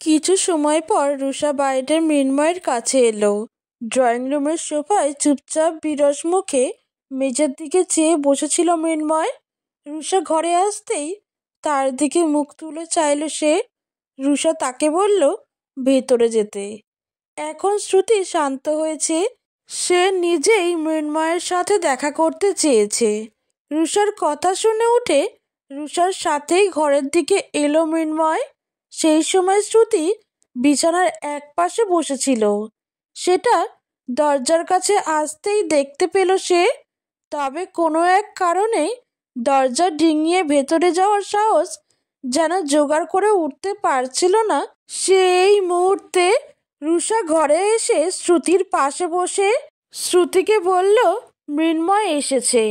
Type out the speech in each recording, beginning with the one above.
কিছু সময় পর রুষা বাইরের মৃন্ময়ের কাছে এলো। ড্রয়িং রুমের সোফায় চুপচাপ বিরস মুখে মেঝের দিকে চেয়ে বসেছিল মৃন্ময়। রুষা ঘরে আসতেই তার দিকে মুখ তুলে চাইল সে। রুষা তাকে বলল ভেতরে যেতে। এখন শ্রুতি শান্ত হয়েছে, সে নিজেই মৃন্ময়ের সাথে দেখা করতে চেয়েছে। রুষার কথা শুনে উঠে রুষার সাথেই ঘরের দিকে এলো মৃন্ময়। সেই সময় শ্রুতি বিছানার এক পাশে বসেছিল। সেটা দরজার কাছে আসতেই দেখতে পেল সে। তবে কোনো এক কারণে দরজা ডিঙিয়ে ভেতরে যাওয়ার সাহস যেন জোগাড় করে উঠতে পারছিল না। সেই মুহূর্তে রুষা ঘরে এসে শ্রুতির পাশে বসে শ্রুতিকে বলল মৃন্ময় এসেছে।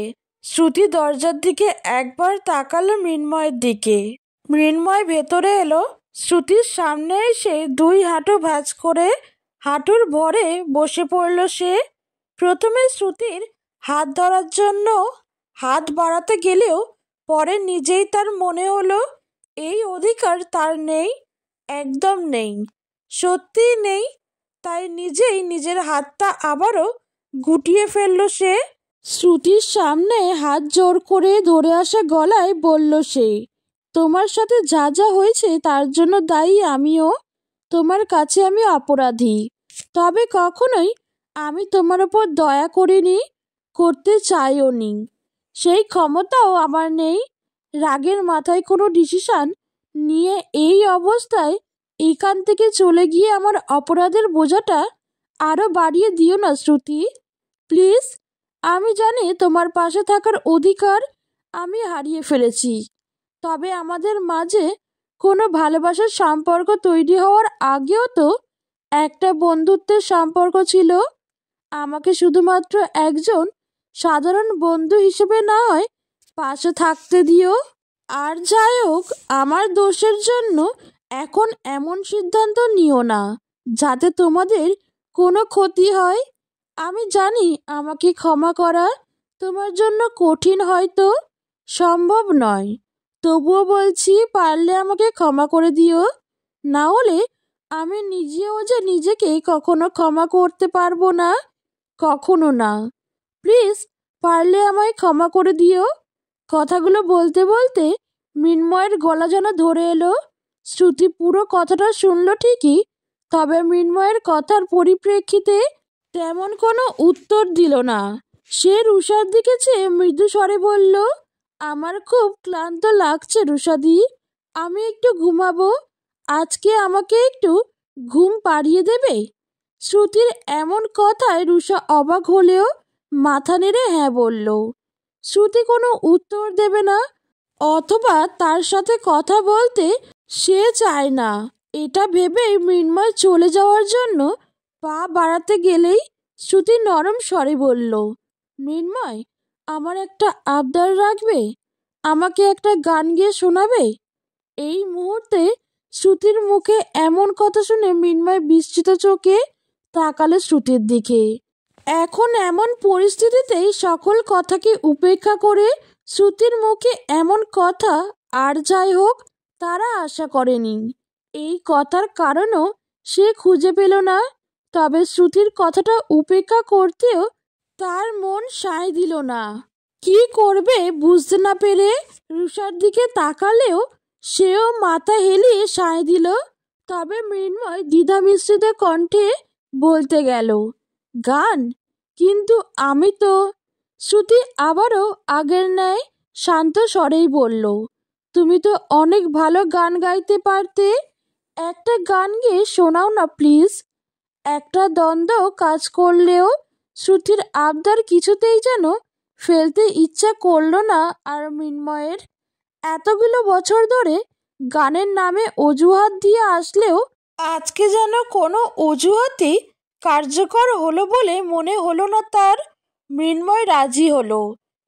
শ্রুতি দরজার দিকে একবার তাকালো মৃন্ময়ের দিকে। মৃন্ময় ভেতরে এলো। শ্রুতির সামনে এসে দুই হাঁটু ভাঁজ করে হাঁটুর ভরে বসে পড়ল সে। প্রথমে শ্রুতির হাত ধরার জন্য হাত বাড়াতে গেলেও পরে নিজেই তার মনে হলো এই অধিকার তার নেই, একদম নেই, সত্যিই নেই। তাই নিজেই নিজের হাতটা আবারও গুটিয়ে ফেলল সে। শ্রুতির সামনে হাত জোর করে ধরে আসা গলায় বলল সে, তোমার সাথে যা যা হয়েছে তার জন্য দায়ী আমিও। তোমার কাছে আমি অপরাধী, তবে কখনোই আমি তোমার উপর দয়া করিনি, করতে চাইও নি। সেই ক্ষমতাও আমার নেই। রাগের মাথায় কোনো ডিসিশন নিয়ে এই অবস্থায় এখান থেকে চলে গিয়ে আমার অপরাধের বোঝাটা আরও বাড়িয়ে দিও না শ্রুতি, প্লিজ। আমি জানি তোমার পাশে থাকার অধিকার আমি হারিয়ে ফেলেছি, তবে আমাদের মাঝে কোনো ভালোবাসার সম্পর্ক তৈরি হওয়ার আগেও তো একটা বন্ধুত্বের সম্পর্ক ছিল। আমাকে শুধুমাত্র একজন সাধারণ বন্ধু হিসেবে না হয় পাশে থাকতে দিও। আর যাই হোক, আমার দোষের জন্য এখন এমন সিদ্ধান্ত নিও না যাতে তোমাদের কোনো ক্ষতি হয়। আমি জানি আমাকে ক্ষমা করা তোমার জন্য কঠিন, হয়তো সম্ভব নয়, তবুও বলছি পারলে আমাকে ক্ষমা করে দিও। না হলে আমি নিজেও যে নিজেকে কখনো ক্ষমা করতে পারবো না, কখনো না। প্লিজ পারলে আমায় ক্ষমা করে দিও। কথাগুলো বলতে বলতে মৃন্ময়ের গলা যেন ধরে এলো। শ্রুতি পুরো কথাটা শুনল ঠিকই, তবে মৃন্ময়ের কথার পরিপ্রেক্ষিতে তেমন কোনো উত্তর দিল না। সে রুষার দিকে চেয়ে মৃদু স্বরে বলল, আমার খুব ক্লান্ত লাগছে রুষাদি, আমি একটু ঘুমাবো। আজকে আমাকে একটু ঘুম পাড়িয়ে দেবে? শ্রুতির এমন কথায় রুষা অবাক হলেও মাথা নেড়ে হ্যাঁ বলল। শ্রুতি কোনো উত্তর দেবে না, অথবা তার সাথে কথা বলতে সে চায় না, এটা ভেবেই মৃন্ময় চলে যাওয়ার জন্য পা বাড়াতে গেলেই শ্রুতি নরম স্বরে বলল, মৃন্ময়, আমার একটা আবদার রাখবে? আমাকে একটা গান গেয়ে শোনাবে? এই মুহূর্তে শ্রুতির মুখে এমন কথা শুনে মৃন্ময় বিস্মিত চোখে তাকালো শ্রুতির দিকে। এখন এমন পরিস্থিতিতেই সকল কথাকে উপেক্ষা করে শ্রুতির মুখে এমন কথা আর যাই হোক তারা আশা করেনি। এই কথার কারণও সে খুঁজে পেল না, তবে শ্রুতির কথাটা উপেক্ষা করতেও তার মন সায় দিল না। কি করবে বুঝতে না পেরে রুষার দিকে তাকালেও সেও মাথা হেলিয়ে সায় দিল। তবে মৃন্ময় দ্বিধা মিশ্রিত কণ্ঠে বলতে গেল, গান? কিন্তু আমি তো। শ্রুতি আবারও আগের ন্যায় শান্ত স্বরেই বলল, তুমি তো অনেক ভালো গান গাইতে পারতে, একটা গান গেয়ে শোনাও না প্লিজ। একটা দ্বন্দ্ব কাজ করলেও শ্রুতির আবদার কিছুতেই যেন ফেলতে ইচ্ছা করল না। আর মৃন্ময়ের এতগুলো বছর ধরে গানের নামে অজুহাত দিয়ে আসলেও আজকে যেন কোনো অজুহাতই কার্যকর হলো বলে মনে হলো না তার। মৃন্ময় রাজি হলো।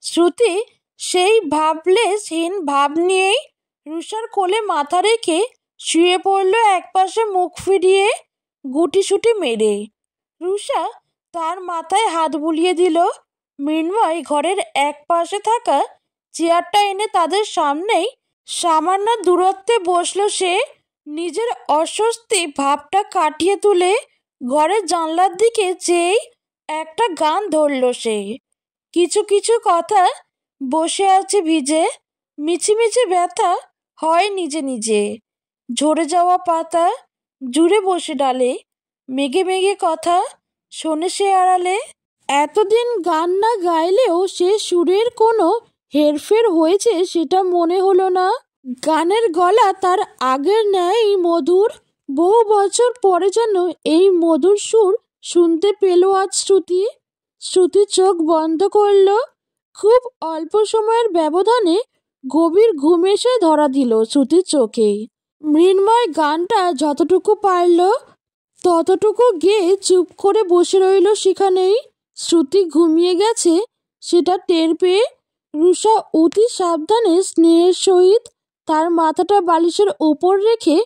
শ্রুতি সেই ভাবলেশহীন ভাব নিয়েই রুষার কোলে মাথা রেখে শুয়ে পড়ল একপাশে মুখ ফিরিয়ে গুটিসুটি মেরে। রুষা তার মাথায় হাত বুলিয়ে দিল। মৃন্ময় ঘরের এক পাশে থাকা চেয়ারটা এনে তাদের সামনেই সামান্য দূরত্বে বসল সে। নিজের অস্বস্তি ভাবটা কাটিয়ে তুলে ঘরের জানলার দিকে চেয়েই একটা গান ধরল সে। কিছু কিছু কথা বসে আছে ভিজে, মিছিমিছি ব্যথা হয় নিজে নিজে। ঝরে যাওয়া পাতা জুড়ে বসে ডালে, মেঘে মেঘে কথা শোনে সে আড়ালে। এতদিন গান না গাইলেও সে সুরের কোনো হেরফের হয়েছে সেটা মনে হলো না। গানের গলা তার আগের ন্যায় মধুর। বহু বছর পরে যেন এই মধুর সুর শুনতে পেল আজ শ্রুতি। শ্রুতি চোখ বন্ধ করল। খুব অল্প সময়ের ব্যবধানে গভীর ঘুম এসে ধরা দিল শ্রুতির চোখে। মৃন্ময় গানটা যতটুকু পারল ততটুকু গেয়ে চুপ করে বসে রইল সেখানেই। শ্রুতি ঘুমিয়ে গেছে সেটা টের পেয়ে রুষা অতি সাবধানে স্নেহের সহিত তার মাথাটা বালিশের ওপর রেখে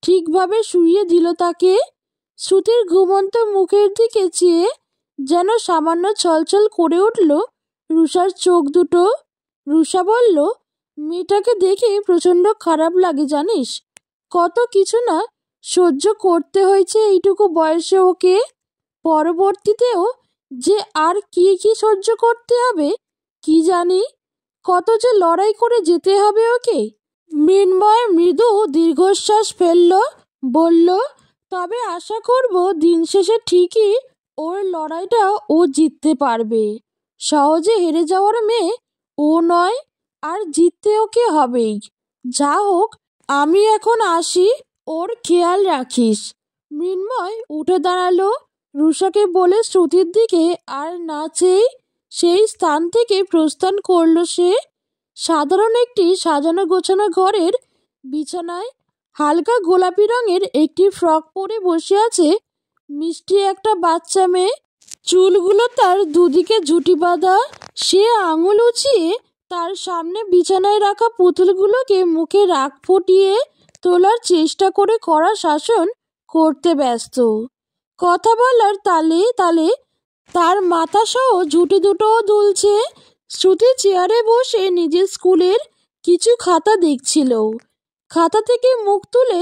ঠিকভাবে শুইয়ে দিল তাকে। শ্রুতির ঘুমন্ত মুখের দিকে চেয়ে যেন সামান্য ছলছল করে উঠল রুষার চোখ দুটো। রুষা বলল, মেয়েটাকে দেখে প্রচণ্ড খারাপ লাগে জানিস। কত কিছু না সহ্য করতে হয়েছে এইটুকু বয়সে ওকে। পরবর্তীতেও যে আর কি কি সহ্য করতে হবে কি জানি। কত যে লড়াই করে যেতে হবে ওকে। মৃন্ময় মৃদু দীর্ঘশ্বাস ফেলল, বলল, তবে আশা করব দিন শেষে ঠিকই ওর লড়াইটা ও জিততে পারবে। সহজে হেরে যাওয়ার মেয়ে ও নয়, আর জিততে ওকে হবেই। যা হোক, আমি এখন আসি, ওর খেয়াল রাখিস। মৃন্ময় উঠে দাঁড়ালো। রুষাকে বলে শ্রুতির দিকে আর না চেয়ে সেই স্থান থেকে প্রস্থান করল সে। সাধারণ একটি সাজানো গোছানো ঘরের বিছানায় হালকা গোলাপি রঙের একটি ফ্রক পরে বসে আছে মিষ্টি একটা বাচ্চা মেয়ে। চুলগুলো তার দুদিকে ঝুঁটি বাঁধা। সে আঙুল উঁচিয়ে তার সামনে বিছানায় রাখা পুতুলগুলোকে মুখে রাগ ফুটিয়ে তোলার চেষ্টা করে কড়া শাসন করতে ব্যস্ত। কথা বলার তালে তালে তার মাথা সহ ঝুঁটি দুটোও দুলছে। শ্রুতি চেয়ারে বসে নিজের স্কুলের কিছু খাতা দেখছিল। খাতা থেকে মুখ তুলে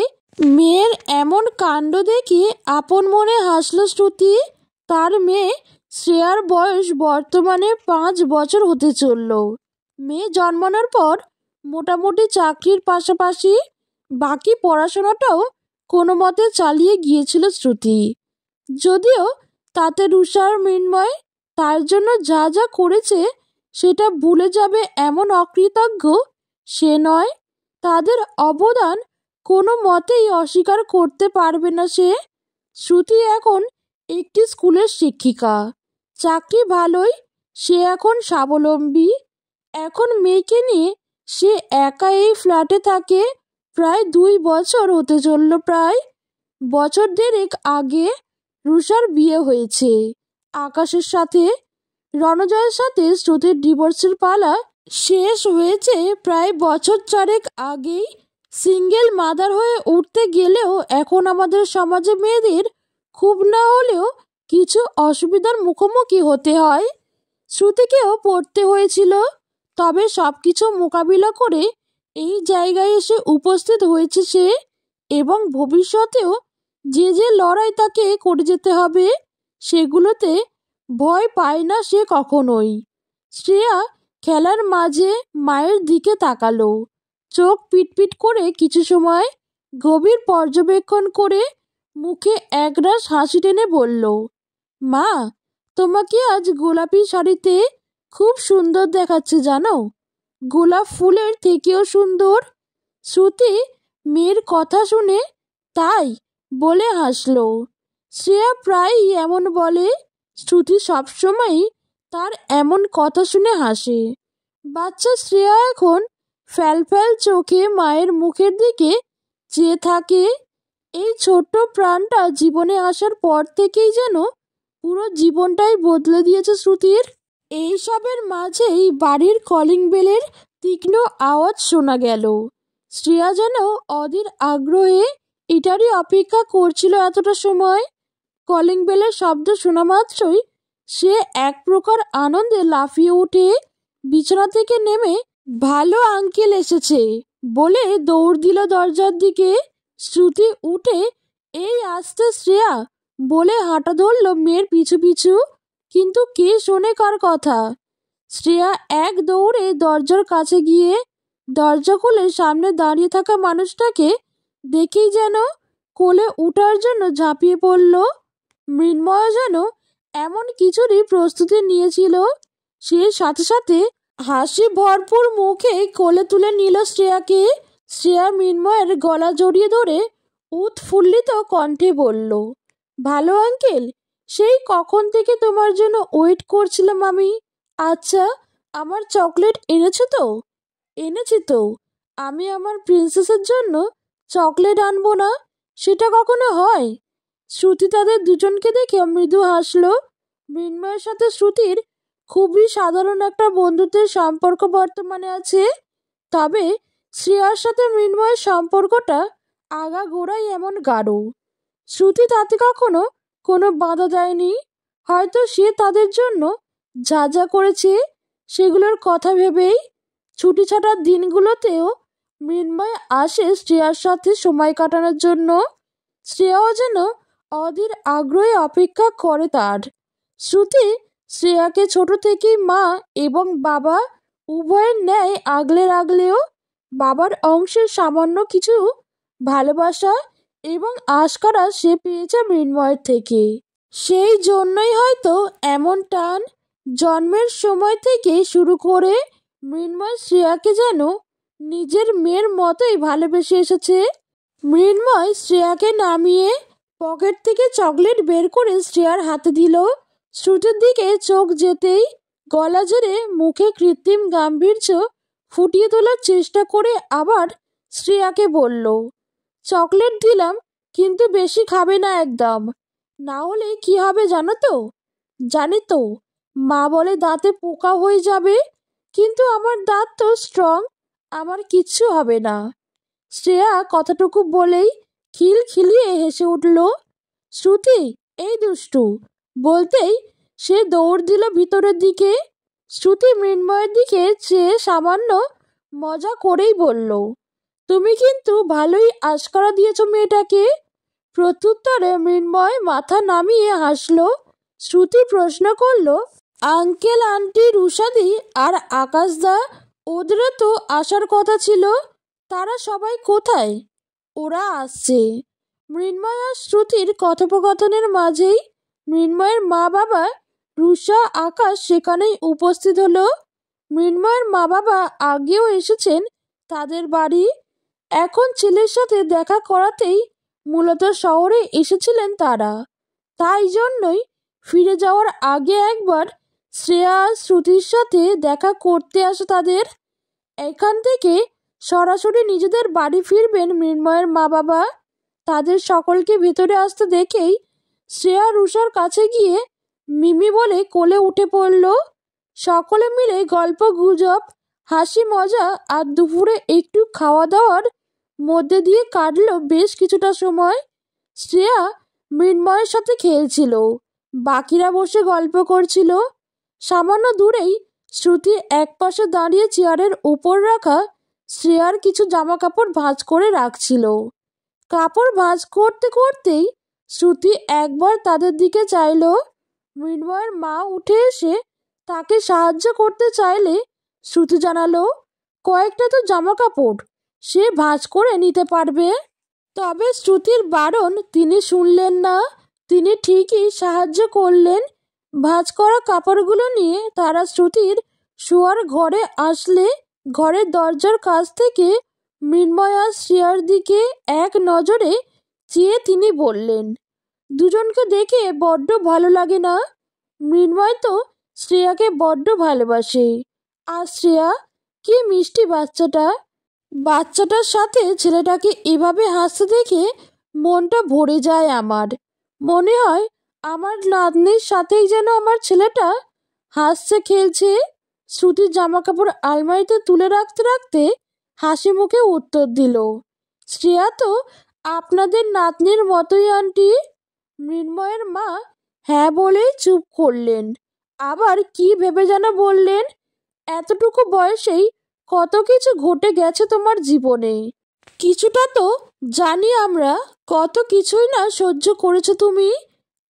মেয়ের এমন কাণ্ড দেখে আপন মনে হাসল শ্রুতি। তার মেয়ে শ্রেয়ার বয়স বর্তমানে 5 বছর হতে চলল। মেয়ে জন্মানোর পর মোটামুটি চাকরির পাশাপাশি বাকি পড়াশোনাটাও কোনো মতে চালিয়ে গিয়েছিল শ্রুতি। যদিও তাতে রুষার মৃন্ময় তার জন্য যা যা করেছে সেটা ভুলে যাবে এমন অকৃতজ্ঞ সে নয়। তাদের অবদান কোনো মতেই অস্বীকার করতে পারবে না সে। শ্রুতি এখন একটি স্কুলের শিক্ষিকা, চাকরি ভালোই। সে এখন স্বাবলম্বী। এখন মেয়েকে নিয়ে সে একা এই ফ্ল্যাটে থাকে। প্রায় 2 বছর হতে চলল। প্রায় বছর দেড়েক আগে রুষার বিয়ে হয়েছে আকাশের সাথে। রণজয়ের সাথে শ্রুতির ডিভোর্সের পালা শেষ হয়েছে প্রায় বছর 4 আগেই। সিঙ্গেল মাদার হয়ে উঠতে গেলেও এখন আমাদের সমাজে মেয়েদের খুব না হলেও কিছু অসুবিধার মুখোমুখি হতে হয়। শ্রুতিকেও পড়তে হয়েছিল। তবে সব কিছু মোকাবিলা করে এই জায়গায় এসে উপস্থিত হয়েছে সে। এবং ভবিষ্যতেও যে যে লড়াই তাকে করে যেতে হবে সেগুলোতে ভয় পায় না সে কখনোই। শ্রেয়া খেলার মাঝে মায়ের দিকে তাকালো। চোখ পিটপিট করে কিছু সময় গভীর পর্যবেক্ষণ করে মুখে একরাশ হাসি টেনে বলল, মা, তোমাকে আজ গোলাপি শাড়িতে খুব সুন্দর দেখাচ্ছে জানো। গোলাপ ফুলের থেকেও সুন্দর। শ্রুতি মেয়ের কথা শুনে তাই বলে হাসল। শ্রেয়া প্রায়ই এমন বলে। শ্রুতি সবসময়ই তার এমন কথা শুনে হাসে। বাচ্চা শ্রেয়া এখন ফ্যালফ্যাল চোখে মায়ের মুখের দিকে চেয়ে থাকে। এই ছোট্ট প্রাণটা জীবনে আসার পর থেকেই যেন পুরো জীবনটাই বদলে দিয়েছে শ্রুতির। এইসবের মাঝেই বাড়ির কলিং বেলের তীক্ষ্ণ আওয়াজ শোনা গেল। শ্রেয়া যেন অধীর আগ্রহে এটারই অপেক্ষা করছিল এতটা সময়। কলিং বেলের শব্দ শোনা মাত্রই সে এক প্রকার আনন্দে লাফিয়ে উঠে বিছানা থেকে নেমে ভালো আঙ্কেল এসেছে বলে দৌড় দিল দরজার দিকে। শ্রুতি উঠে এই আসতে শ্রেয়া বলে হাঁটা ধরল মেয়ের পিছু পিছু। কিন্তু কে শোনে কার কথা। শ্রেয়া এক দৌড়ে দরজার কাছে গিয়ে দরজা খুলে সামনে দাঁড়িয়ে থাকা মানুষটাকে দেখেই যেন কোলে উঠার জন্য ঝাঁপিয়ে পড়ল। মৃন্ময় যেন এমন কিছুরই প্রস্তুতি নিয়েছিল। সে সাথে সাথে হাসি ভরপুর মুখে কোলে তুলে নিল শ্রেয়াকে। শ্রেয়া মৃন্ময়ের গলা জড়িয়ে ধরে উৎফুল্লিত কণ্ঠে বলল, ভালো আঙ্কেল, সেই কখন থেকে তোমার জন্য ওয়েট করছিলাম আমি। আচ্ছা, আমার চকলেট এনেছো তো? এনেছি তো। আমি আমার প্রিন্সেসের জন্য চকলেট আনবো না? সেটা কখনো হয়? শ্রুতি তাদের দুজনকে দেখে মৃদু হাসলো। মৃন্ময়ের সাথে শ্রুতির খুবই সাধারণ একটা বন্ধুত্বের সম্পর্ক বর্তমানে আছে। তবে শ্রেয়ার সাথে মৃন্ময়ের সম্পর্কটা আগাগোড়াই এমন গাঢ়। শ্রুতি তাতে কখনো কোনো বাধা দেয়নি। হয়তো সে তাদের জন্য যা যা করেছে সেগুলোর কথা ভেবেই। ছুটি ছাটার দিনগুলোতেও মৃন্ময় আসে শ্রেয়ার সাথে সময় কাটানোর জন্য। শ্রেয়াও যেন অধীর আগ্রহে অপেক্ষা করে তার। শ্রুতি শ্রেয়াকে ছোট থেকেই মা এবং বাবা উভয়ের ন্যায় আগলে রাখলেও বাবার অংশের সামান্য কিছু ভালোবাসা এবং আশকারা সে পেয়েছে মৃন্ময়ের থেকে। সেই জন্যই হয়তো এমন টান। জন্মের সময় থেকে শুরু করে মৃন্ময় শ্রেয়াকে যেন নিজের মেয়ের মতোই ভালোবেসে এসেছে। মৃন্ময় শ্রেয়াকে নামিয়ে পকেট থেকে চকলেট বের করে শ্রেয়ার হাতে দিল। শ্রুতির দিকে চোখ যেতেই গলা জেড়ে মুখে কৃত্রিম গাম্ভীর্য ফুটিয়ে তোলার চেষ্টা করে আবার শ্রেয়াকে বলল, চকলেট দিলাম, কিন্তু বেশি খাবে না একদম। না হলে কি হবে জানো তো? জানি তো, মা বলে দাঁতে পোকা হয়ে যাবে, কিন্তু আমার দাঁত তো স্ট্রং, আমার কিচ্ছু হবে না। শ্রেয়া কথাটুকু বলেই খিলখিলিয়ে হেসে উঠল। শ্রুতি, এই দুষ্টু, বলতেই সে দৌড় দিল ভিতরের দিকে। শ্রুতি মৃন্ময়ের দিকে চেয়ে সামান্য মজা করেই বলল, তুমি কিন্তু ভালোই আশকারা দিয়েছ মেয়েটাকে। প্রত্যুত্তরে মৃন্ময় মাথা নামিয়ে হাসল। শ্রুতি প্রশ্ন করল, আঙ্কেল আন্টি রুশাদি আর আকাশদা, ওদেরও তো আসার কথা ছিল, তারা সবাই কোথায়? ওরা আসছে। মৃন্ময় আর শ্রুতির কথোপকথনের মাঝেই মৃন্ময়ের মা বাবা রুষা আকাশ সেখানেই উপস্থিত হলো। মৃন্ময়ের মা বাবা আগেও এসেছেন তাদের বাড়ি। এখন ছেলের সাথে দেখা করাতেই মূলত শহরে এসেছিলেন তারা। তাই জন্যই ফিরে যাওয়ার আগে একবার শ্রেয়া শ্রুতির সাথে দেখা করতে আসে তাদের। এখান থেকে সরাসরি নিজেদের বাড়ি ফিরবেন মৃন্ময়ের মা বাবা। তাদের সকলকে ভেতরে আসতে দেখেই শ্রেয়া রুষার কাছে গিয়ে মিমি বলে কোলে উঠে পড়ল। সকলে মিলে গল্প গুজব, হাসি মজা আর দুপুরে একটু খাওয়া দাওয়ার মধ্যে দিয়ে কাটল বেশ কিছুটা সময়। শ্রেয়া মৃন্ময়ের সাথে খেলছিল, বাকিরা বসে গল্প করছিল। সামান্য দূরেই শ্রুতি একপাশে দাঁড়িয়ে চেয়ারের উপর রাখা শ্রেয়ার কিছু জামা কাপড় ভাঁজ করে রাখছিল। কাপড় ভাঁজ করতে করতেই শ্রুতি একবার তাদের দিকে চাইল। মৃন্ময়ের মা উঠে এসে তাকে সাহায্য করতে চাইলে শ্রুতি জানালো, কয়েকটা তো জামা কাপড়, সে ভাঁজ করে নিতে পারবে। তবে শ্রুতির বারণ তিনি শুনলেন না। তিনি ঠিকই সাহায্য করলেন। ভাঁজ করা কাপড়গুলো নিয়ে তারা শ্রুতির শোয়ার ঘরে আসলে ঘরের দরজার কাছ থেকে মৃন্ময় আর শ্রেয়ার দিকে এক নজরে চেয়ে তিনি বললেন, দুজনকে দেখে বড্ড ভালো লাগে না? মৃন্ময় তো শ্রেয়াকে বড্ড ভালোবাসে। আর শ্রেয়া, কি মিষ্টি বাচ্চাটা। বাচ্চাটার সাথে ছেলেটাকে এভাবে হাসতে দেখে মনটা ভরে যায় আমার। মনে হয় আমার নাতনির সাথেই যেন আমার ছেলেটা হাসছে, খেলছে। শ্রুতির জামা কাপড় আলমারিতে তুলে রাখতে রাখতে হাসি মুখে উত্তর দিল, শ্রেয়া তো আপনাদের নাতনির মতোই আন্টি। মৃন্ময়ের মা হ্যাঁ বলেই চুপ করলেন। আবার কি ভেবে যেন বললেন, এতটুকু বয়সেই কত কিছু ঘটে গেছে তোমার জীবনে, কিছুটা তো জানি আমরা কত কিছুই না সহ্য করেছো তুমি।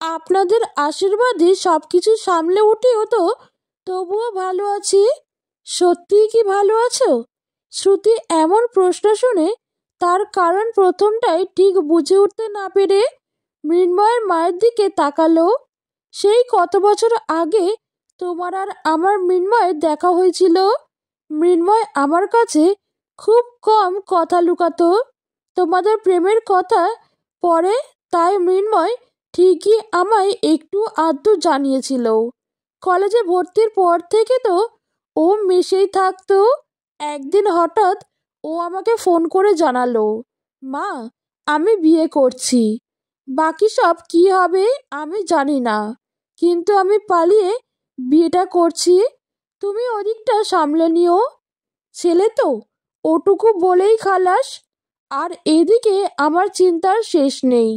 আপনাদের আশীর্বাদে সব কিছু সামলে উঠেও তো তবুও ভালো আছি। সত্যিই কি ভালো আছো? শ্রুতি এমন প্রশ্ন শুনে তার কারণ প্রথমটাই ঠিক বুঝে উঠতে না পেরে মৃন্ময়ের মায়ের দিকে তাকালো। সেই কত বছর আগে তোমার আর আমার মৃন্ময়ের দেখা হয়েছিল। মৃন্ময় আমার কাছে খুব কম কথা লুকাতো তোমাদের প্রেমের কথা পরে, তাই মৃন্ময় ঠিকই আমায় একটু আধটু জানিয়েছিল। কলেজে ভর্তির পর থেকে তো ও মিশেই থাকতো। একদিন হঠাৎ ও আমাকে ফোন করে জানালো, মা, আমি বিয়ে করছি। বাকি সব কি হবে আমি জানি না, কিন্তু আমি পালিয়ে বিয়েটা করছি। তুমি ওদিকটা সামলে নিও। ছেলে তো, ওটুকু বলেই খালাস। আর এদিকে আমার চিন্তার শেষ নেই।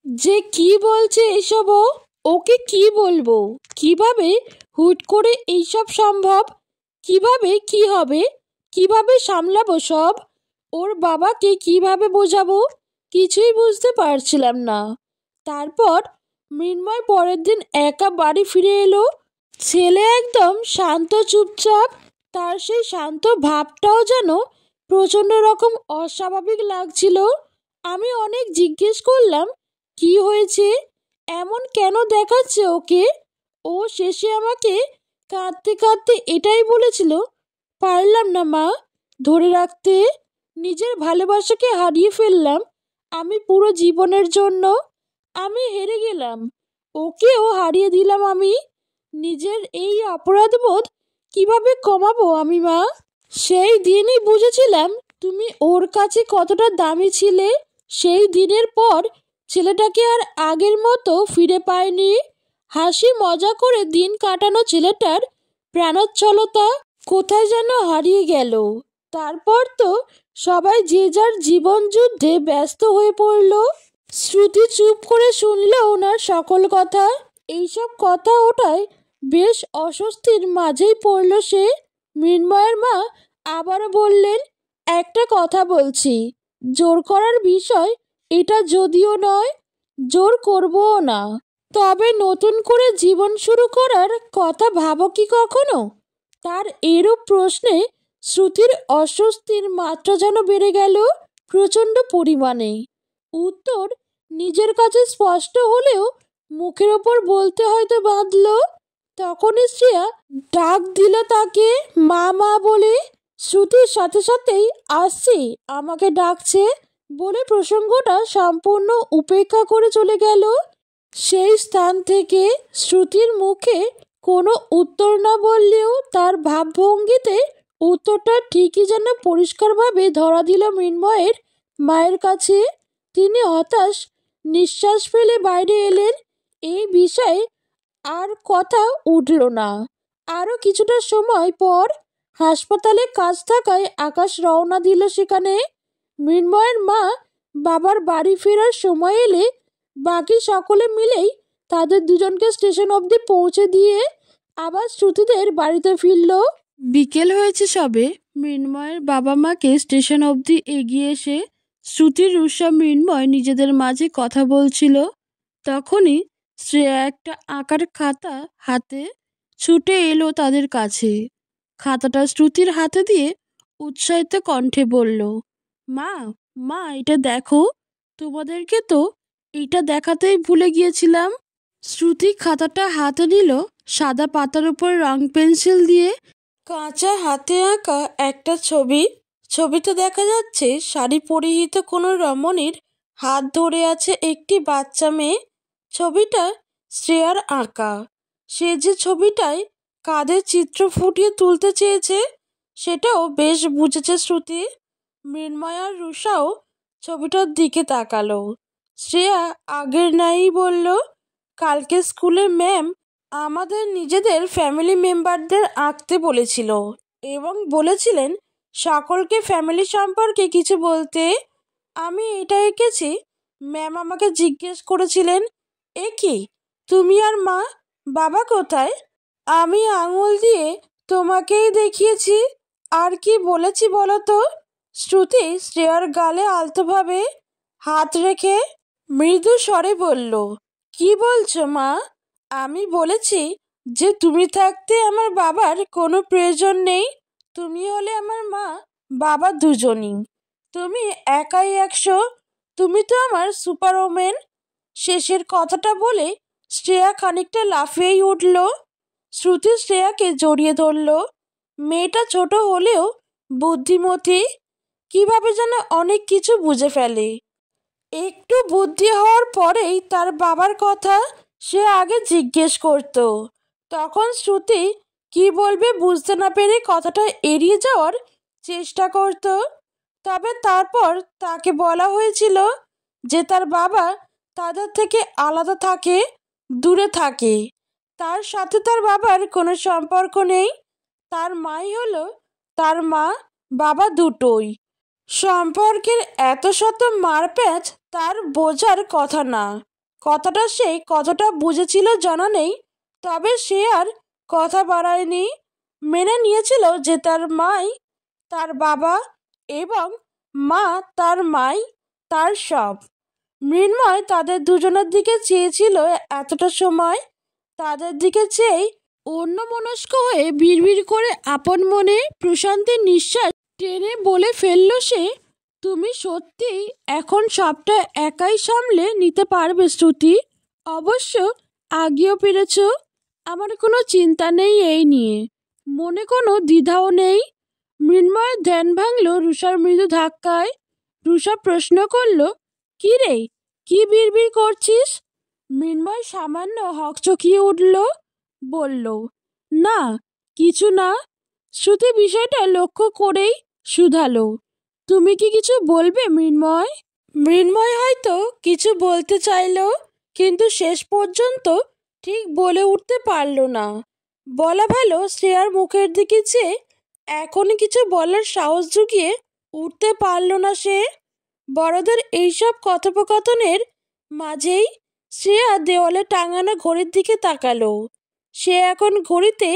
যে কি বলছে এসব ওকে কি বলবো? কিভাবে হুট করে এইসব সম্ভব? কিভাবে কি হবে? কিভাবে সামলাবো সব? ওর বাবাকে কিভাবে বোঝাবো? কিছুই বুঝতে পারছিলাম না। তারপর মৃন্ময় পরের দিন একা বাড়ি ফিরে এলো। ছেলে একদম শান্ত, চুপচাপ। তার সেই শান্ত ভাবটাও যেন প্রচণ্ড রকম অস্বাভাবিক লাগছিল। আমি অনেক জিজ্ঞেস করলাম, কি হয়েছে, এমন কেন দেখাচ্ছে ওকে? ও শেষে আমাকে কাঁদতে কাঁদতে এটাই বলেছিল, পারলাম না মা ধরে রাখতে। নিজের ভালোবাসাকে হারিয়ে ফেললাম আমি পুরো জীবনের জন্য। আমি হেরে গেলাম, ওকেও হারিয়ে দিলাম আমি। নিজের এই অপরাধবোধ কিভাবে কমাবো আমি মা? সেই দিনই বুঝেছিলাম তুমি ওর কাছে কতটা দামি ছিলে। সেই দিনের পর ছেলেটাকে আর আগের মতো ফিরে পায়নি। হাসি মজা করে দিন কাটানো ছেলেটার প্রাণোচ্ছলতা কোথায় যেন হারিয়ে গেল। তারপর তো সবাই যে যার জীবন যুদ্ধে ব্যস্ত হয়ে পড়ল। শ্রুতি চুপ করে শুনল ওনার সকল কথা। এইসব কথা ওঠায় বেশ অস্বস্তির মাঝেই পড়ল সে। মৃন্ময়ের মা আবারও বললেন, একটা কথা বলছি, জোর করার বিষয় এটা যদিও নয়, জোর করবও না, তবে নতুন করে জীবন শুরু করার কথা ভাবো কি কখনো? তার এরূপ প্রশ্নে শ্রুতির অস্বস্তির মাত্রা যেন বেড়ে গেল প্রচণ্ড পরিমাণে। উত্তর নিজের কাছে স্পষ্ট হলেও মুখের ওপর বলতে হয়তো বাঁধল। তখনই শ্রেয়া ডাক দিল তাকে, মা মা বলে। শ্রুতির সাথে সাথেই আসছি, আমাকে ডাকছে বলে প্রসঙ্গটা সম্পূর্ণ উপেক্ষা করে চলে গেল। সেই স্থান থেকে শ্রুতির মুখে কোনো উত্তর না বললেও তার ভাবভঙ্গিতে উত্তরটা ঠিকই যেন পরিষ্কারভাবে ধরা দিল মৃন্ময়ের মায়ের কাছে। তিনি হতাশ নিঃশ্বাস ফেলে বাইরে এলেন। এই বিষয়ে আর কথা উঠল না। আরও কিছুটা সময় পর হাসপাতালে কাজ থাকায় আকাশ রওনা দিল সেখানে। মৃন্ময়ের মা বাবার বাড়ি ফেরার সময় এলে বাকি সকলে মিলেই তাদের দুজনকে স্টেশন অবধি পৌঁছে দিয়ে আবার শ্রুতিদের বাড়িতে ফিরল। বিকেল হয়েছে সবে। মৃন্ময়ের বাবা মাকে স্টেশন অবধি এগিয়ে এসে শ্রুতি, রুষা, মৃন্ময় নিজেদের মাঝে কথা বলছিল। তখনই শ্রেয়া একটা আঁকার খাতা হাতে ছুটে এলো তাদের কাছে। খাতাটা শ্রুতির হাতে দিয়ে উৎসাহিত কণ্ঠে বলল, মা, মা, এটা দেখো, তোমাদেরকে তো এটা দেখাতেই ভুলে গিয়েছিলাম। শ্রুতি খাতাটা হাতে নিল। সাদা পাতার উপর রং পেন্সিল দিয়ে কাঁচা হাতে আঁকা একটা ছবি। ছবিতে দেখা যাচ্ছে শাড়ি পরিহিত কোনো রমণীর হাত ধরে আছে একটি বাচ্চা মেয়ে। ছবিটা শ্রেয়ার আঁকা। সে যে ছবিটায় কাঁধে চিত্র ফুটিয়ে তুলতে চেয়েছে সেটাও বেশ বুঝেছে শ্রুতি। মৃন্ময় আর রুষাও ছবিটার দিকে তাকালো। শ্রেয়া আগের নাই বলল, কালকে স্কুলে ম্যাম আমাদের নিজেদের ফ্যামিলি মেম্বারদের আঁকতে বলেছিল এবং বলেছিলেন সকলকে ফ্যামিলি সম্পর্কে কিছু বলতে। আমি এটা এঁকেছি। ম্যাম আমাকে জিজ্ঞেস করেছিলেন, এ কি, তুমি আর মা, বাবা কোথায়? আমি আঙুল দিয়ে তোমাকেই দেখিয়েছি। আর কি বলেছি বলো তো? শ্রুতি শ্রেয়ার গালে আলতোভাবে হাত রেখে মৃদু স্বরে বলল, কি বলছো মা? আমি বলেছি যে তুমি থাকতে আমার বাবার কোনো প্রয়োজন নেই। তুমি হলে আমার মা, বাবা দুজনই। তুমি একাই 100। তুমি তো আমার সুপার ওমেন। শেষের কথাটা বলে শ্রেয়া খানিকটা লাফিয়েই উঠল। শ্রুতি শ্রেয়াকে জড়িয়ে ধরল। মেয়েটা ছোট হলেও বুদ্ধিমতী, কিভাবে যেন অনেক কিছু বুঝে ফেলে। একটু বুদ্ধি হওয়ার পরেই তার বাবার কথা সে আগে জিজ্ঞেস করত। তখন শ্রুতি কি বলবে বুঝতে না পেরে কথাটা এড়িয়ে যাওয়ার চেষ্টা করত। তবে তারপর তাকে বলা হয়েছিল যে তার বাবা তাদের থেকে আলাদা থাকে, দূরে থাকে। তার সাথে তার বাবার কোনো সম্পর্ক নেই। তার মাই হলো তার মা, বাবা দুটোই। সম্পর্কের এত শত মারপ্যাচ তার বোঝার কথা না। কথাটা সে কতটা বুঝেছিল জানা নেই, তবে সে আর কথা বাড়ায়নি। মেনে নিয়েছিল যে তার মাই তার বাবা এবং মা তার মাই তার সব। মৃন্ময় তাদের দুজনের দিকে চেয়েছিল এতটা সময়। তাদের দিকে চেয়ে অন্যমনস্ক হয়ে বিড়বিড় করে আপন মনে প্রশান্তের নিঃশ্বাস টেনে বলে ফেলল সে, তুমি সত্যিই এখন সবটা একাই সামলে নিতে পারবে শ্রুতি। অবশ্য আগেও পেরেছ। আমার কোনো চিন্তা নেই এই নিয়ে, মনে কোনো দ্বিধাও নেই। মৃন্ময়ের ধ্যান ভাঙল রুষার মৃদু ধাক্কায়। রুষা প্রশ্ন করল, কি রে, কি বিড়বিড় করছিস? মৃন্ময় সামান্য হকচকিয়ে উঠল, বলল, না কিছু না। শ্রুতি বিষয়টা লক্ষ্য করেই শুধালো, তুমি কি কিছু বলবে মৃন্ময়? মৃন্ময় হয়তো কিছু বলতে চাইল, কিন্তু শেষ পর্যন্ত ঠিক বলে উঠতে পারল না। বলা ভালো শ্রেয়ার মুখের দিকে চেয়ে এখনই কিছু বলার সাহস জুগিয়ে উঠতে পারল না সে। বড়দের এইসব কথোপকথনের মাঝেই শ্রেয়া দেওয়ালে টাঙানো ঘড়ির দিকে তাকালো। সে এখন ঘড়িতে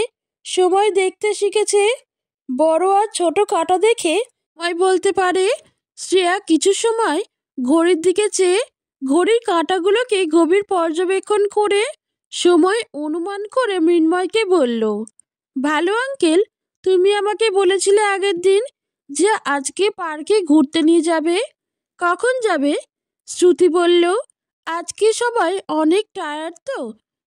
সময় দেখতে শিখেছে। বড় আর ছোট কাঁটা দেখে সময় বলতে পারে। শ্রেয়া কিছু সময় ঘড়ির দিকে চেয়ে ঘড়ির কাঁটাগুলোকে গভীর পর্যবেক্ষণ করে সময় অনুমান করে মৃন্ময়কে বলল, ভালো আঙ্কেল, তুমি আমাকে বলেছিলে আগের দিন যে আজকে পার্কে ঘুরতে নিয়ে যাবে। কখন যাবে? শ্রুতি বলল, আজকে সবাই অনেক টায়ার্ড তো।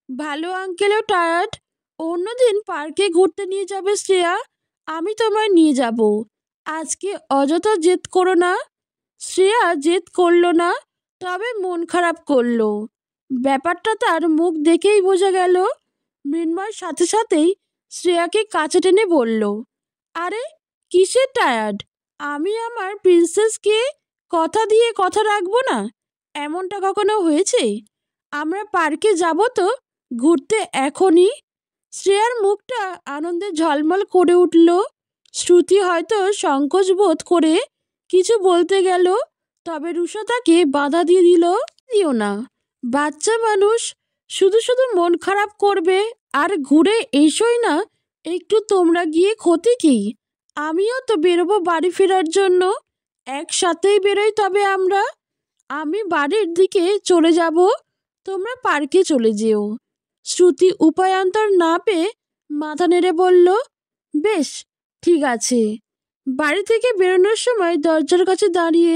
ভালো আঙ্কেলও টায়ার্ড। অন্যদিন পার্কে ঘুরতে নিয়ে যাবে শ্রেয়া, আমি তোমায় নিয়ে যাব। আজকে অযথা জেদ করো না। শ্রেয়া জেদ করল না, তবে মন খারাপ করলো। ব্যাপারটা তার মুখ দেখেই বোঝা গেল। মৃন্ময় সাথে সাথেই শ্রেয়াকে কাছে টেনে বলল, আরে কিসের টায়ার্ড? আমি আমার প্রিন্সেসকে কথা দিয়ে কথা রাখবো না? এমনটা কখনো হয়েছে? আমরা পার্কে যাব তো ঘুরতে এখনই। শ্রেয়ার মুখটা আনন্দে ঝলমল করে উঠল। শ্রুতি হয়তো সংকোচ বোধ করে কিছু বলতে গেল, তবে রুষা তাকে বাধা দিয়ে দিল, দিও না, বাচ্চা মানুষ, শুধু শুধু মন খারাপ করবে। আর ঘুরে এসোই না একটু তোমরা গিয়ে ক্ষতি কি? আমিও তো বেরোবো বাড়ি ফেরার জন্য। একসাথেই বেরোই তবে আমরা। আমি বাড়ির দিকে চলে যাব, তোমরা পার্কে চলে যেও। শ্রুতি উপায়ান্তর না পেয়ে মাথা নেড়ে বলল, বেশ ঠিক আছে। বাড়ি থেকে বেরোনোর সময় দরজার কাছে দাঁড়িয়ে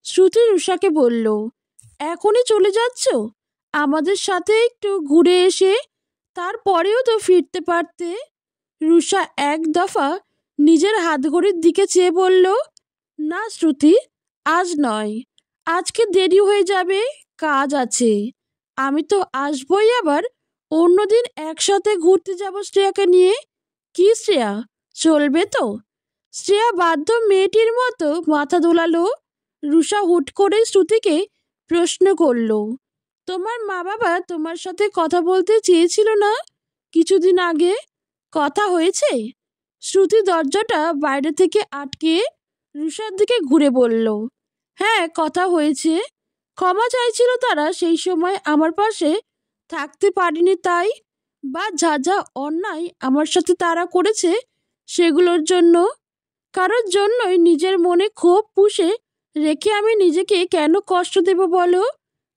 শ্রুতি রুষাকে বলল, এখনই চলে যাচ্ছ? আমাদের সাথে একটু ঘুরে এসে তারপরেও তো ফিরতে পারতে। রুষা এক দফা নিজের হাতঘড়ির দিকে চেয়ে বলল, না শ্রুতি, আজ নয়। আজকে দেরি হয়ে যাবে, কাজ আছে। আমি তো আসবই, আবার অন্যদিন একসাথে ঘুরতে যাব শ্রেয়াকে নিয়ে। কি শ্রেয়া, চলবে তো? শ্রেয়া বাধ্য মেয়েটির মতো মাথা দোলালো। রুষা হুট করে শ্রুতিকে প্রশ্ন করল, তোমার মা বাবা তোমার সাথে কথা বলতে চেয়েছিল না কিছুদিন আগে? কথা হয়েছে? শ্রুতি দরজাটা বাইরে থেকে আটকে রুষার দিকে ঘুরে বলল, হ্যাঁ কথা হয়েছে। ক্ষমা চাইছিল তারা সেই সময় আমার পাশে থাকতে পারিনি তাই, বা যা যা অন্যায় আমার সাথে তারা করেছে সেগুলোর জন্য। কারোর জন্যই নিজের মনে ক্ষোভ পুষে রেখে আমি নিজেকে কেন কষ্ট দেব বলো?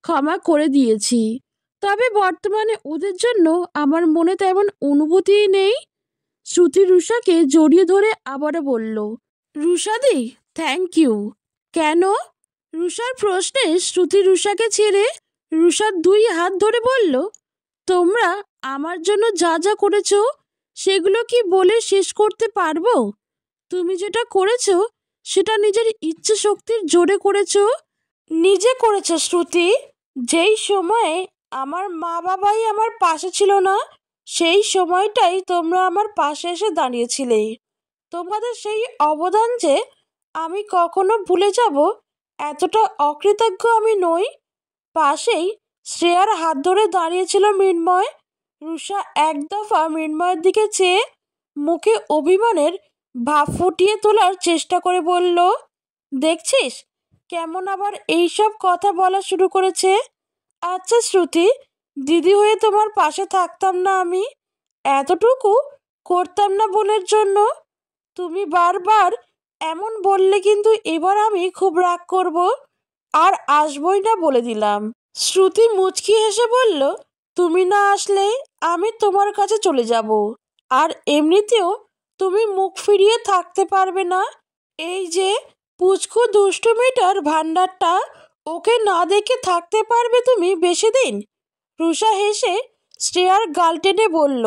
ক্ষমা করে দিয়েছি, তবে বর্তমানে ওদের জন্য আমার মনে তেমন অনুভূতিই নেই। শ্রুতি রুষাকে জড়িয়ে ধরে আবারও বলল, রুষাদি, থ্যাংক ইউ। কেন? রুষার প্রশ্নে শ্রুতি রুষাকে ছেড়ে রুষার দুই হাত ধরে বলল, তোমরা আমার জন্য যা যা করেছো সেগুলো কি বলে শেষ করতে পারবো? তুমি যেটা করেছো সেটা নিজের ইচ্ছে শক্তির জোরে করেছো। নিজে করেছো শ্রুতি। যেই সময়ে আমার মা বাবাই আমার পাশে ছিল না, সেই সময়টাই তোমরা আমার পাশে এসে দাঁড়িয়েছিলে। তোমাদের সেই অবদান যে আমি কখনো ভুলে যাব এতটা অকৃতজ্ঞ আমি নই। পাশেই শ্রেয়ার হাত ধরে দাঁড়িয়েছিল মৃন্ময়। রুষা এক দফা মৃন্ময়ের দিকে চেয়ে মুখে অভিমানের ভাব ফুটিয়ে তোলার চেষ্টা করে বলল, দেখছিস কেমন আবার এইসব কথা বলা শুরু করেছে। আচ্ছা শ্রুতি, দিদি হয়ে তোমার পাশে থাকতাম না আমি? এতটুকু করতাম না বোনের জন্য? তুমি বারবার এমন বললে কিন্তু এবার আমি খুব রাগ করব, আর আসবই না বলে দিলাম। শ্রুতি মুচকি হেসে বলল, তুমি না আসলে আমি তোমার কাছে চলে যাব, আর এমনিতেও তুমি মুখ ফিরিয়ে থাকতে পারবে না। এই যে পুচকু দুষ্টু মেয়েটার ভাণ্ডারটা, ওকে না দেখে থাকতে পারবে তুমি বেশি দিন? রুষা হেসে শ্রেয়ার গাল টেনে বলল,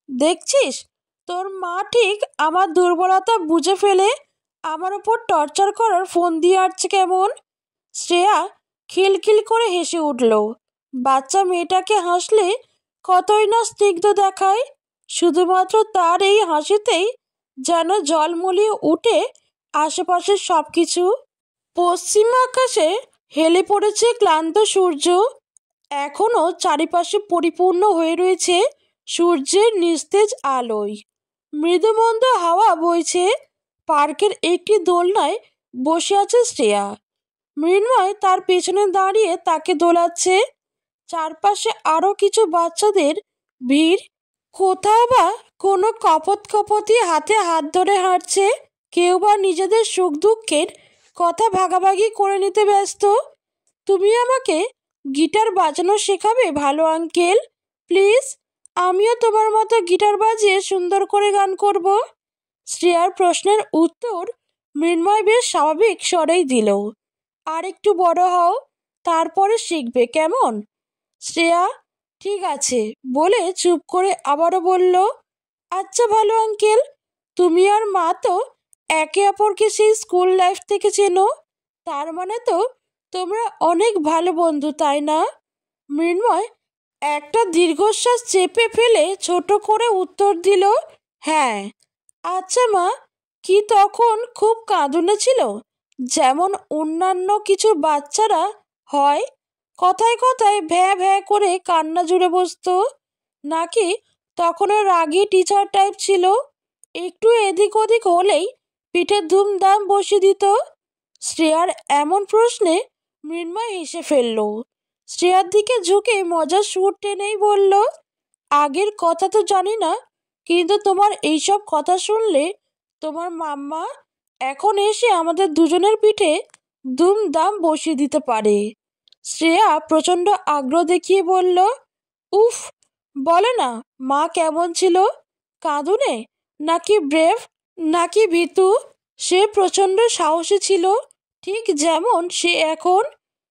দেখছিস তোর মা ঠিক আমার দুর্বলতা বুঝে ফেলে আমার ওপর টর্চার করার ফোন দিয়ে আসছে কেমন। শ্রেয়া খিলখিল করে হেসে উঠল। বাচ্চা মেয়েটাকে হাসলে কতই না স্নিগ্ধ দেখায়। শুধুমাত্র তার এই হাসিতেই যেন জলমলিয়ে উঠে আশেপাশের সব কিছু। পশ্চিম আকাশে হেলে পড়েছে ক্লান্ত সূর্য। এখনো চারিপাশে পরিপূর্ণ হয়ে রয়েছে সূর্যের নিস্তেজ আলোয়। মৃদুমন্দ হাওয়া বইছে। পার্কের একটি দোলনায় বসে আছে শ্রেয়া। মৃন্ময় তার পেছনে দাঁড়িয়ে তাকে দোলাচ্ছে। চারপাশে আরো কিছু বাচ্চাদের ভিড়। কোথাও বা কোনো কপতি হাতে হাত ধরে হাঁটছে, কেউ বা নিজেদের সুখ দুঃখের কথা ভাগাভাগি করে নিতে ব্যস্ত। তুমি আমাকে গিটার বাজানো শেখাবে ভালো আঙ্কেল? প্লিজ, আমিও তোমার মতো গিটার বাজিয়ে সুন্দর করে গান করব। শ্রেয়ার প্রশ্নের উত্তর মৃন্ময় বেশ স্বাভাবিক স্বরেই দিল, আর একটু বড় হও, তারপরে শিখবে কেমন? শ্রেয়া ঠিক আছে বলে চুপ করে আবারও বলল, আচ্ছা ভালো আঙ্কেল। তুমি আর মা তো একে অপরকে সেই স্কুল লাইফ থেকে চেনো, তার মানে তো তোমরা অনেক ভালো বন্ধু, তাই না? মৃন্ময় একটা দীর্ঘশ্বাস চেপে ফেলে ছোট করে উত্তর দিল, হ্যাঁ। আচ্ছা মা, কি তখন খুব কাঁদুনে ছিল, যেমন অন্যান্য কিছু বাচ্চারা হয়, কথায় কথায় ভ্যা ভ্যা করে কান্না জুড়ে বসতো, নাকি তখনও রাগী টিচার টাইপ ছিল, একটু এদিক ওদিক হলেই পিঠে ধুমধাম বসিয়ে দিত? শ্রেয়ার এমন প্রশ্নে মৃন্ময় হেসে ফেলল। শ্রেয়ার দিকে ঝুঁকে মজার সুর টেনেই বলল, আগের কথা তো জানি না, কিন্তু তোমার এইসব কথা শুনলে তোমার মাম্মা এখন এসে আমাদের দুজনের পিঠে দুমদাম বসিয়ে দিতে পারে। শ্রেয়া প্রচণ্ড আগ্রহ দেখিয়ে বলল, উফ, বলে না মা কেমন ছিল, কাঁদুনে নাকি ব্রেভ নাকি ভীতু? সে প্রচণ্ড সাহসী ছিল, ঠিক যেমন সে এখন।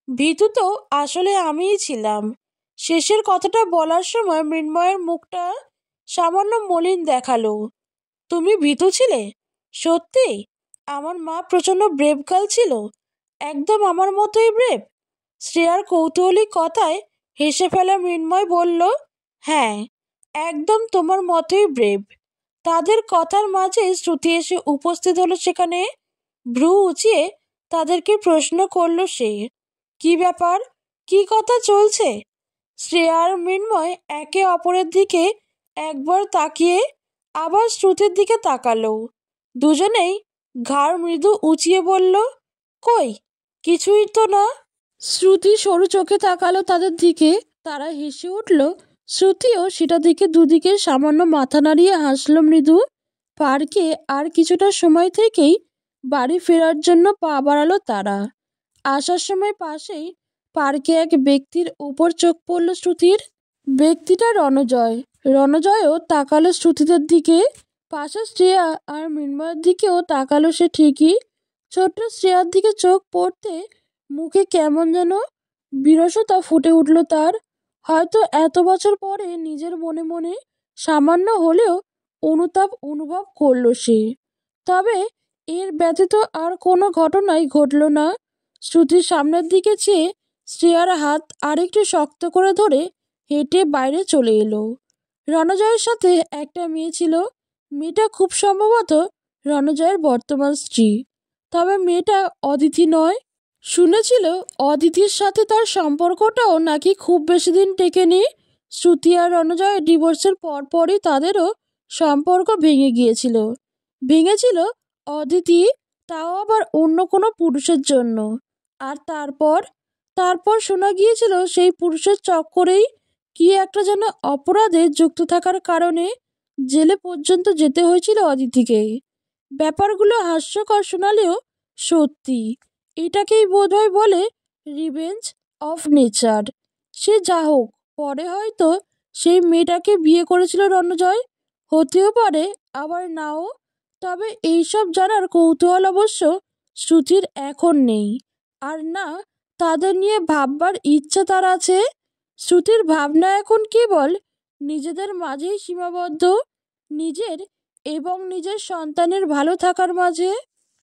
ভীতু তো আসলে আমিই ছিলাম। শেষের কথাটা বলার সময় মৃন্ময়ের মুখটা সামান্য মলিন দেখালো। তুমি ভীতু ছিলে? সত্যি? আমার মা প্রচণ্ড ব্রেভ গার্ল ছিল, একদম আমার মতোই ব্রেভ। শ্রেয়ার কৌতূহলী কথায় হেসে ফেলা মৃন্ময় বলল, হ্যাঁ, একদম তোমার মতোই ব্রেভ। তাদের কথার মাঝে শ্রুতি এসে উপস্থিত হলো সেখানে। ভ্রু উঁচিয়ে তাদেরকে প্রশ্ন করল সে, কি ব্যাপার, কি কথা চলছে? শ্রেয়া আর মৃন্ময় একে অপরের দিকে একবার তাকিয়ে আবার শ্রুতির দিকে তাকালো। দুজনেই ঘাড় মৃদু উঁচিয়ে বলল, কই, কিছুই তো না। শ্রুতি সরু চোখে তাকালো তাদের দিকে। তারা হেসে উঠল। শ্রুতিও সেটা দিকে দুদিকে সামান্য মাথা নাড়িয়ে হাসল মৃদু। পার্কে আর কিছুটা সময় থেকেই বাড়ি ফেরার জন্য পা বাড়ালো তারা। আসার সময় পাশেই পার্কে এক ব্যক্তির উপর চোখ পড়ল শ্রুতির। ব্যক্তিটা রণজয়। রণজয়ও তাকালো শ্রুতিদের দিকে। পাশে শ্রেয়া আর মৃন্ময়ের দিকেও তাকালো সে ঠিকই। ছোট্ট শ্রেয়ার দিকে চোখ পড়তে মুখে কেমন যেন বিরসতা ফুটে উঠল তার। হয়তো এত বছর পরে নিজের মনে মনে সামান্য হলেও অনুতাপ অনুভব করল সে। তবে এর ব্যতীত আর কোনো ঘটনাই ঘটল না। শ্রুতির সামনের দিকে চেয়ে শ্রেয়ার হাত আরেকটু শক্ত করে ধরে হেঁটে বাইরে চলে এলো। রণজয়ের সাথে একটা মেয়ে ছিল। মেয়েটা খুব সম্ভবত রণজয়ের বর্তমান স্ত্রী। তবে মেয়েটা অদিতি নয়। শুনেছিল অদিতির সাথে তার সম্পর্কটাও নাকি খুব বেশি দিন টেকেনি। শ্রুতি আর রণজয়ের ডিভোর্সের পরপরই তাদেরও সম্পর্ক ভেঙে গিয়েছিল। ভেঙেছিল অদিতি, তাও আবার অন্য কোনো পুরুষের জন্য। আর তারপর তারপর শোনা গিয়েছিল সেই পুরুষের চক্করেই কি একটা যেন অপরাধে যুক্ত থাকার কারণে জেলে পর্যন্ত যেতে হয়েছিল অদিতিকে। ব্যাপারগুলো হাস্যকর শোনালেও সত্যি। এটাকেই বোধহয় বলে রিভেঞ্জ অফ নেচার। সে যা হোক, পরে হয়তো সেই মেয়েটাকে বিয়ে করেছিল রণজয়। হতেও পারে, আবার নাও। তবে এইসব জানার কৌতূহল অবশ্য শ্রুতির এখন নেই। আর না তাদের নিয়ে ভাববার ইচ্ছা তার আছে। শ্রুতির ভাবনা এখন কেবল নিজেদের মাঝেই সীমাবদ্ধ, নিজের এবং নিজের সন্তানের ভালো থাকার মাঝে।